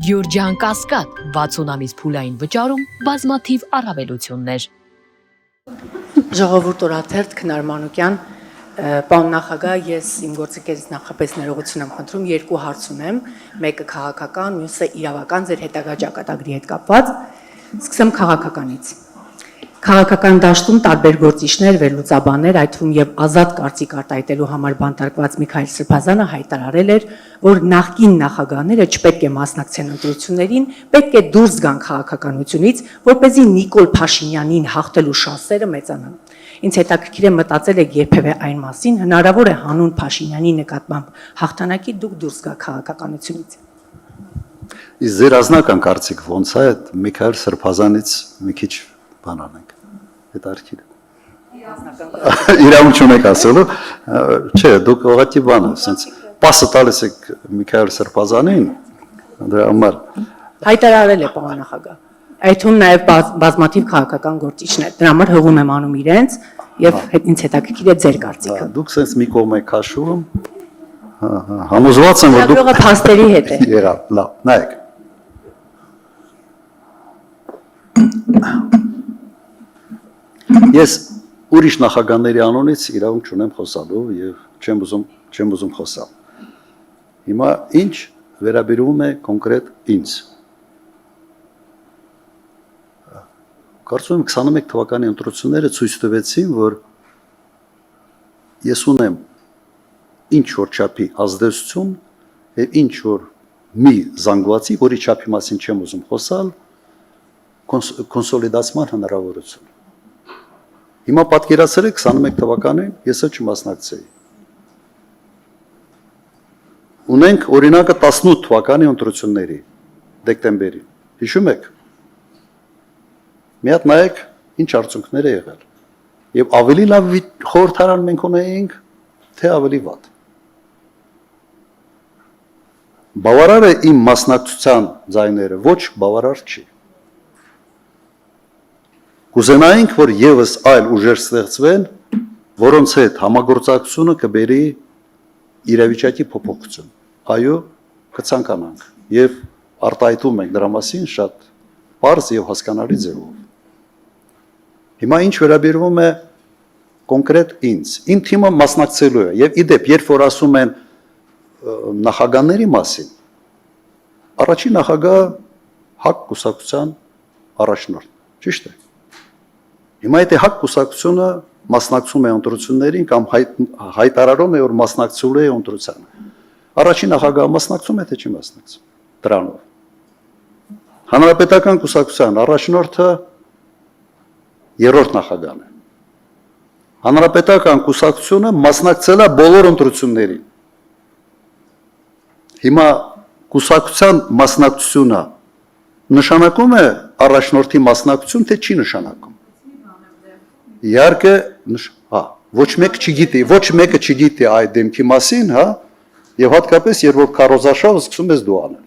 Գյուրջան Կասկադ 60 ամիս փուլային վճարում բազմաթիվ առավելություններ։ Ժողովուրդ օրաթերթ Քնարմանուկյան, պարոն նախագահ, ես իմ գործընկերից նախապես ներողություն եմ խնդրում, երկու հարց ունեմ, մեկը քաղաքական, մյուսը իրավական, ձեր հետագա ճակատագրի հետ կապված։ Սկսեմ քաղաքականից։ Քաղաքական դաշտում տարբեր գործիչներ, վերլուծաբաններ, այդ թվում եւ ազատ կարծիք արտահայտելու համար բանտարկված Միքայել Սրբազանը հայտարարել էր, որ նախկին նախագահները չպետք է մասնակցեն ընտրություններին, պետք է դուրս գան քաղաքականությունից, որպեսզի Նիկոլ Փաշինյանին հաղթելու շանսերը մեծանան։ Ինձ հետաքրքիր է մտածել եք երբևէ այն մասին, հնարավոր է հանուն Փաշինյանի նկատմամբ հաղթանակի դուք դուրս գաք քաղաքականությունից։ Իսկ ձեր ազնական կարծիք ոնց է Միքայել Սրբազանից մի քիչ բան անենք։ Հետարքիր։ Իրավունք ունեք ասելու, չէ, դուք ուղղակի բանը, ասենց պասը տալիս եք Միքայել Սրբազանին, դրա համար հայտարարել է պարոն նախագահ։ Այդ թվում նաև բազմաթիվ քաղաքական գործիչներ, դրա համար հողում եմ անում իրենց եւ ինձ հետաքրքիր է ձեր կարծիքը։ Դուք ասենց մի կողմ եք քաշում, համոզված եմ, որ դուք Լավը փաստերի հետ է։ Եղավ, լավ, նայեք։ Ես ուրիշ նախագահների անունից իրավունք չունեմ խոսալու եւ չեմ ուզում խոսալ։ Հիմա ինչ վերաբերում է կոնկրետ ինձ։ Կարծում եմ 21 թվականի ընտրությունները ցույց տվեցին, որ ես ունեմ ինչ որ չափի ազդեցություն եւ ինչ որ մի զանգվածի, որի չափի մասին չեմ ուզում խոսալ, կոնսոլիդացման հնարավորություն։ Հիմա պատկերացրեք 21 թվականին ես չմասնակցեի։ Ունենք օրինակը 18 թվականի ընտրությունների դեկտեմբերին։ Հիշում եք։ Մի հատ նայեք ինչ արդյունքներ է եղել։ Եվ ավելի լավ խորհրդարան մենք ունեինք, թե ավելի վատ։ Բավարար է իմ մասնակցության ձայները, ոչ բավարար չի։ Կուզենայինք, որ եւս այլ ուժեր ստեղծվեն, որոնց հետ համագործակցությունը կբերի իրավիճակի փոփոխություն։ Այո, կցանկանանք եւ արտահայտում ենք դրա մասին շատ պարզ եւ հասկանալի ձևով։ Հիմա ինչ վերաբերվում է կոնկրետ ինձ։ Իմ թիմը մասնակցելու է եւ իդեպ, երբ որ ասում են նախագահների մասին, առաջին նախագահ ՀԱԿ կուսակցության առաջնորդ, ճիշտ է։ Հիմա եթե ՀԱԿ կուսակցությունը մասնակցում է ընտրություններին կամ հայտարարում է, որ մասնակցելու է ընտրությանը, առաջին նախագահը մասնակցում է, թե չի մասնակցում դրանով։ Հանրապետական կուսակցության առաջնորդը երրորդ նախագահն է։ Հանրապետական կուսակցությունը մասնակցել է բոլոր ընտրություններին։ Հիմա կուսակցության մասնակցությունը նշանակում է առաջնորդի մասնակցություն, թե չի նշանակում։ Իհարկե, ոչ մեկը չգիտի այդ դեմքի մասին, հա, եւ հատկապես երբ որ քարոզաշավը սկսում ես դու անել։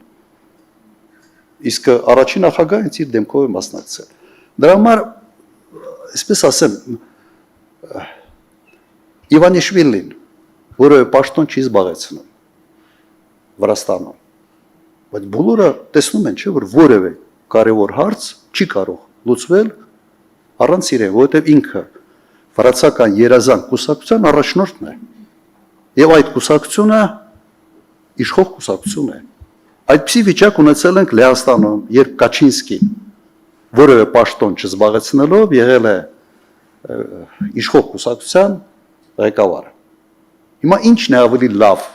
Իսկ առաջին նախագահը ինձ իր դեմքով է մասնակցել։ Դրա համար, այսպես ասեմ, Իվանիշվիլին որևէ պաշտոն չի զբաղեցնում Վրաստանում։ Բայց բոլորը տեսնում են, չէ, որ որևէ կարևոր հարց չի կարող լուծվել առանց իրեն, որովհետև ինքը վրացական երազանք կուսակցության առաջնորդն է։ Եվ այդ կուսակցությունը իշխող կուսակցություն է։ Այդպիսի վիճակ ունեցել ենք Լեհաստանում, երբ Կաչինսկին որևէ պաշտոն չզբաղեցնելով եղել է իշխող կուսակցության ղեկավարը։ Հիմա ինչն է ավելի լավ։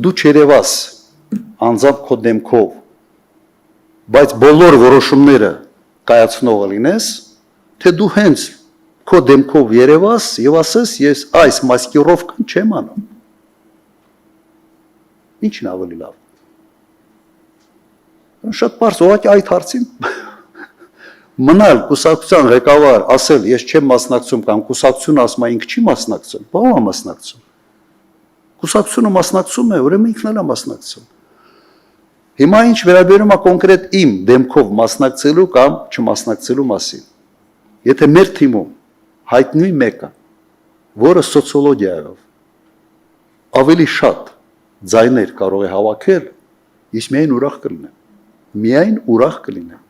Դու չերևաս անձամբ քո դեմքով, բայց բոլոր որոշումները կայացնողը լինես, թե դու հենց քո դեմքով երևաս եւ ասես ես այս մասկիրովկան չեմ անում։ Ինչն ավելի լավ։ Շատ պարզ, ուղղակի այդ հարցին մնալ կուսակցության ղեկավար, ասել ես չեմ մասնակցում կամ կուսակցությունը ասում է ինքը չի մասնակցում, բա ո՞վ է մասնակցում։ Կուսակցությունը մասնակցում է, ուրեմն ինքն էլ է մասնակցում։ Հիմա ինչ վերաբերում է կոնկրետ իմ դեմքով մասնակցելու կամ չմասնակցելու մասին։ Եթե մեր թիմում հայտնվի մեկը, որը սոցիոլոգիայով ավելի շատ ձայներ կարող է հավաքել, Ես միայն ուրախ կլինեմ։ Միայն ուրախ կլինեմ։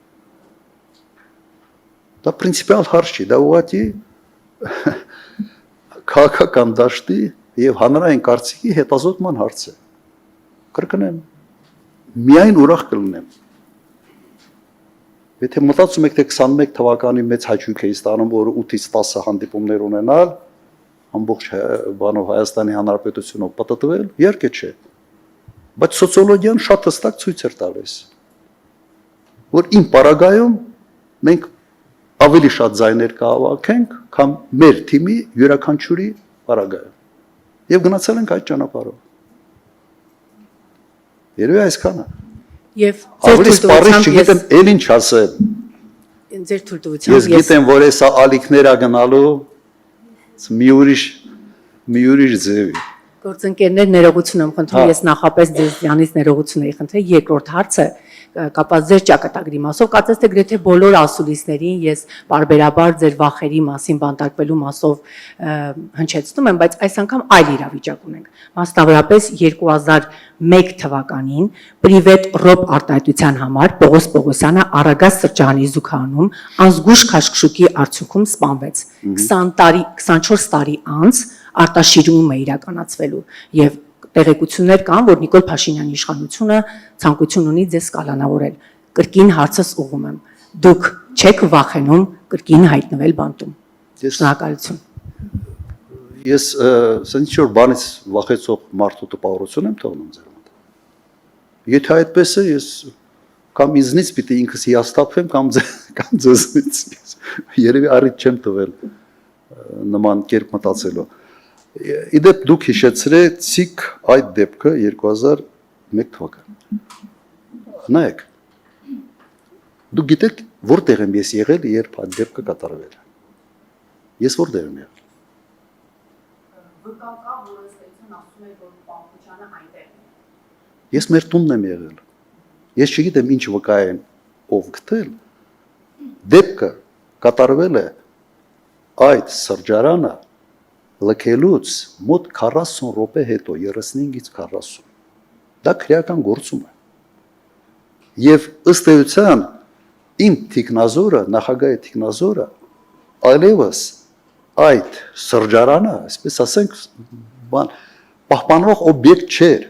Դա պրինցիպիալ հարց չի, դա ուղղակի քաղաքական դաշտի եւ հանրային կարծիքի հետազոտման հարց է։ Կրկնեմ, միայն ուրախ կլինեմ։ Եթե մտածում եք, թե 21 թվականի մեծ հաճույք էի ստանում, որ 8-ից 10 հանդիպումներ ունենալ, ամբողջ բանով Հայաստանի Հանրապետությունով պատտվել, իհարկե չէ։ Բայց սոցիոլոգիան շատ հստակ ցույց էր տալիս, որ իմ պարագայում մենք ավելի շատ ձայներ կհավաքենք, քան մեր թիմի յուրաքանչյուրի պարագայում։ Եվ գնացել ենք այդ ճանապարհով։ Երևի այսքանը։ Եվ Ավելի սպառիչ չգիտեմ, էլ ինչ ասեմ։ ձեր թույլտվությամբ Ես գիտեմ, որ հեսա ալիքներ ա գնալու մի ուրիշ ձևի։ Գործընկերներ ներողություն եմ խնդրում, ես նախապես ձեզանից ներողություն եի խնդրել։ Երկրորդ հարցը կապված ձեր ճակատագրի մասով, կարծես թե գրեթե բոլոր ասուլիսներին ես բարբերաբար ձեր վախերի մասին բանտարկվելու մասով հնչեցնում եմ, բայց այս անգամ այլ իրավիճակ ունենք։ Մասնավորապես 2001 թվականին Պրիվետ ռոբ արտահայտության համար Պողոս Պողոսյանը Արագած սրճարանի զուգահանում անզգույշ քաշքշուկի արդյունքում սպանվեց։ 24 տարի անց արտաշիրում է իրականացվելու եւ տեղեկություններ կան, որ Նիկոլ Փաշինյանի իշխանությունը ցանկություն ունի ձեզ կալանավորել։ Կրկին հարցս ուղում եմ։ Դուք չեք վախենում կրկին հայտնվել բանտում։ Շնորհակալություն։ Ես ասենք ինչ-որ բանից վախեցող մարդու տպավորություն եմ թողնում ձեր մոտ։ Եթե այդպես է, ես կամ ինձնից պիտի ինքս հիասթափվեմ, կամ ձեզնից։ Երևի առիթ չեմ տվել նման կերպ մտածելու։ Իդեպ դուք հիշեցրեցիք այդ դեպքը 2001 թվականին։ Նայեք, դուք գիտեք որտեղ եմ ես եղել, երբ այդ դեպքը կատարվել է։ Ես որտեղ եմ եղել։ Վկա որը ստեցուն ասում է, որ Պապուչյանը այնտեղ է։ Ես մեր տունն եմ եղել։ Ես չգիտեմ ինչ վկա են ով գտել։ Դեպքը կատարվել է այդ սրճարանը լքելուց մոտ 40 րոպե հետո 35-ից 40 դա քրեական գործում է եւ ըստ էության իմ թիկնազորը նախագահի թիկնազորը այլևս այդ սրճարանը այսպես ասենք բան պահպանող օբյեկտ չէր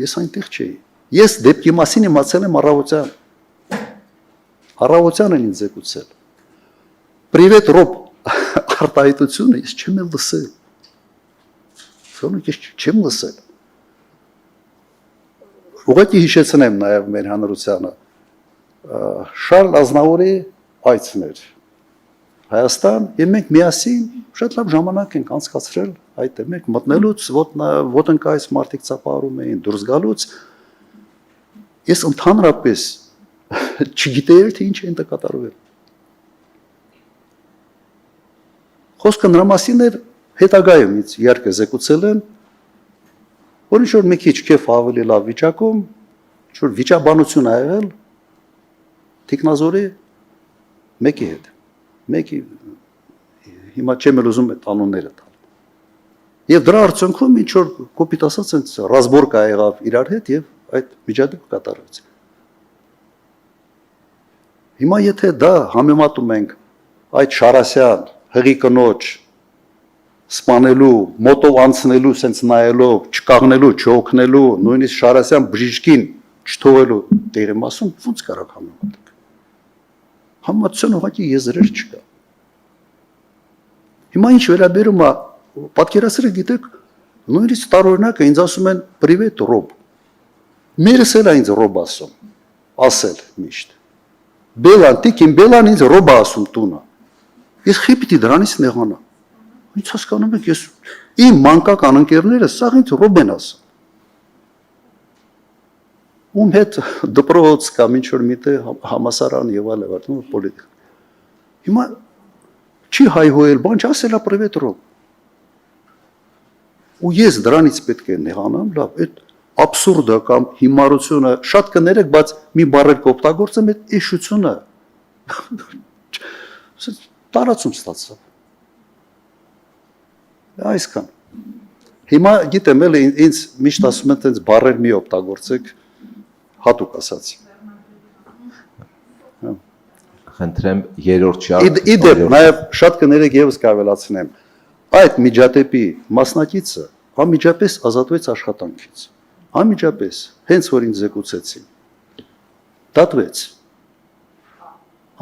ես այնտեղ չէի ես դեպքի մասին իմացել եմ առավոտյան են ինձ զեկուցել Պրիվետ ռոբ արտահայտությունը ես չեմ լսել Ես չեմ լսել։ Ուղղակի հիշեցնեմ նաև մեր հանրությանը Շարլ Ազնավուրի այցն էր Հայաստան եւ մենք միասին շատ լավ ժամանակ ենք անցկացրել այդտեղ մենք մտնելուց ոտնկայից մարդիկ ծափարում էին դուրս գալուց ես ընդհանրապես չգիտեի թե ինչ է կատարվել Խոսքը նրա մասին էր հետագայում ինձ իհարկե զեկուցել են, որ ինչ-որ մի քիչ քեֆ ավելի լավ վիճակում, ինչ-որ վիճաբանություն ա եղել թիկնազորի մեկի հետ, մեկի հիմա չեմ էլ ուզում այդ անունները տալ։ Եվ դրա արդյունքում ինչ-որ կոպիտ ասած այնց ռազմորկա եղավ իրար հետ եւ այդ միջադեպը կատարվեց։ Հիմա եթե դա համեմատում ենք այդ Շարասյան, հղի կնոջ սպանելու, մոտով անցնելու, սենց նայելով, չկաղնելու, չօգնելու, նույնիսկ Շարասյան բժիշկին չթողելու տեղի մասում ոնց կարող համեմատենք։ Համեմատության ուղղակի եզրեր չկա։ Հիմա ինչ վերաբերում է, պատկերացրեք գիտեք, նույնիսկ տարօրինակը ինձ ասում են Պրիվետ ռոբ։ Մերս էլ է ինձ ռոբ ասել միշտ։ Բելան, տիկին Բելան ինձ ռոբ ասում տունը։ Ես խի պիտի դրանից նեղանամ։ Ինչ հասկանում եք, ես իմ մանկական ընկերները սաղ ինձ ռոբ են ասում։ Ում հետ դպրոց կամ ինչ-որ միտեղ համասարան եւ այլն, պոլիտիկ։ Հիմա չի հայհոյել, բան չասելա Պրիվետ ռոբ։ Ու ես դրանից պետք է նեղանամ, լավ, այդ աբսուրդը կամ հիմարությունը շատ կներեք, բայց մի բառեր կօգտագործեմ այդ էշությունը։ Տարածում ստացավ։ Այսքան։ Հիմա գիտեմ, էլի ինձ միշտ ասում են, տենց բառեր մի օգտագործեք, հատուկ ասացի։ Խնդրեմ երրորդ շարք։ Իդեպ նաև շատ կներեք եւս կավելացնեմ։ Այդ միջադեպի մասնակիցը անմիջապես ազատվեց աշխատանքից։ Անմիջապես, հենց որ ինձ զեկուցեցին, դատվեց։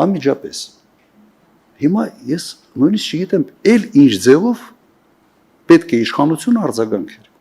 Անմիջապես։ Հիմա ես նույնիսկ չգիտեմ, ինչ ձևով պետք է իշխանությունը արձագանքեր։